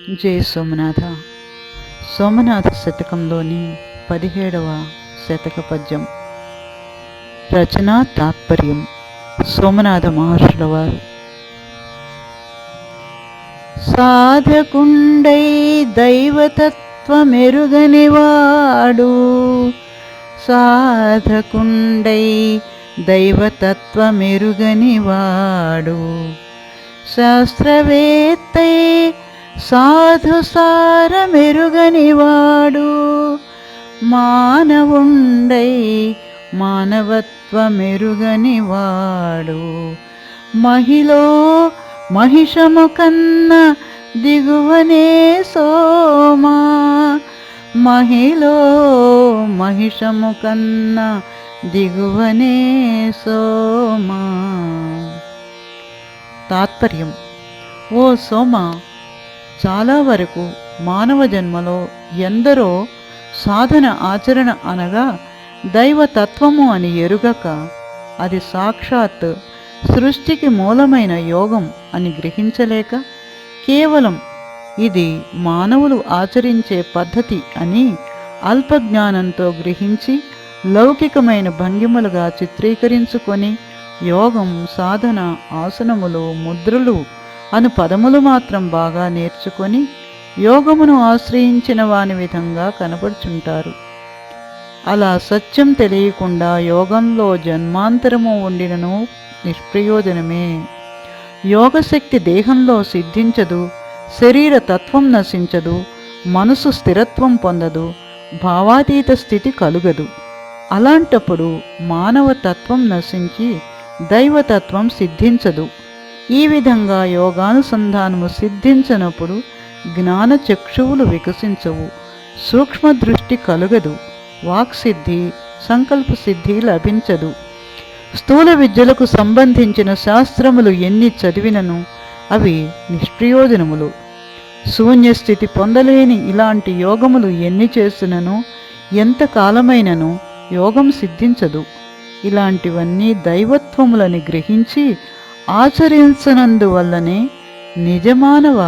జై సోమనాథ. సోమనాథ శతకంలోని 17వ శతక పద్యం. రచనా తాత్పర్యం సోమనాథ మహర్షుల వారు. సాధకుండై దైవతత్వమెరుగనివాడు, సాధకుండై దైవతత్వమెరుగనివాడు, శాస్త్రవేత్తై సాధు సారమెరుగనివాడు, మానవుండై మానవత్వమెరుగనివాడు, మహిలో మహిషము కన్న దిగువనే సోమా, మహిలో మహిషము కన్న దిగువనే సోమా. తాత్పర్యం: ఓ సోమ, చాలా వరకు మానవ జన్మలో ఎందరో సాధన ఆచరణ అనగా దైవతత్వము అని ఎరుగక, అది సాక్షాత్ సృష్టికి మూలమైన యోగం అని గ్రహించలేక, కేవలం ఇది మానవులు ఆచరించే పద్ధతి అని అల్పజ్ఞానంతో గ్రహించి లౌకికమైన భంగిమలుగా చిత్రీకరించుకొని యోగం, సాధన, ఆసనములు, ముద్రలు అను పదములు మాత్రం బాగా నేర్చుకొని యోగమును ఆశ్రయించిన వాని విధంగా కనపడుచుంటారు. అలా సత్యం తెలియకుండా యోగంలో జన్మాంతరము ఉండినను నిష్ప్రయోజనమే. యోగశక్తి దేహంలో సిద్ధించదు, శరీర తత్వం నశించదు, మనసు స్థిరత్వం పొందదు, భావాతీత స్థితి కలుగదు. అలాంటప్పుడు మానవ తత్వం నశించి దైవతత్వం సిద్ధించదు. ఈ విధంగా యోగానుసంధానము సిద్ధించనప్పుడు జ్ఞాన చక్షువులు వికసించవు, సూక్ష్మ దృష్టి కలుగదు, వాక్సిద్ధి, సంకల్ప సిద్ధి లభించదు. స్థూల విద్యలకు సంబంధించిన శాస్త్రములు ఎన్ని చదివినను అవి నిష్ప్రయోజనములు. శూన్యస్థితి పొందలేని ఇలాంటి యోగములు ఎన్ని చేసినను ఎంతకాలమైనను యోగం సిద్ధించదు. ఇలాంటివన్నీ దైవత్వములని గ్రహించి ఆచరించనందువల్లనే నిజమానవ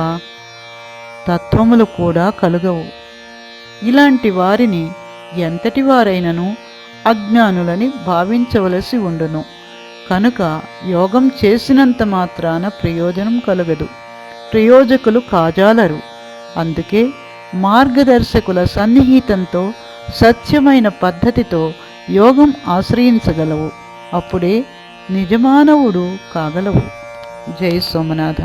తత్వములు కూడా కలుగవు. ఇలాంటి వారిని ఎంతటి వారైనను అజ్ఞానులని భావించవలసి ఉండును. కనుక యోగం చేసినంత మాత్రాన ప్రయోజనం కలుగదు, ప్రయోజకులు కాజాలరు. అందుకే మార్గదర్శకుల సన్నిహితంతో సత్యమైన పద్ధతితో యోగం ఆశ్రయించగలవు. అప్పుడే నిజమానవుడు కాగలవు. జై సోమనాథ.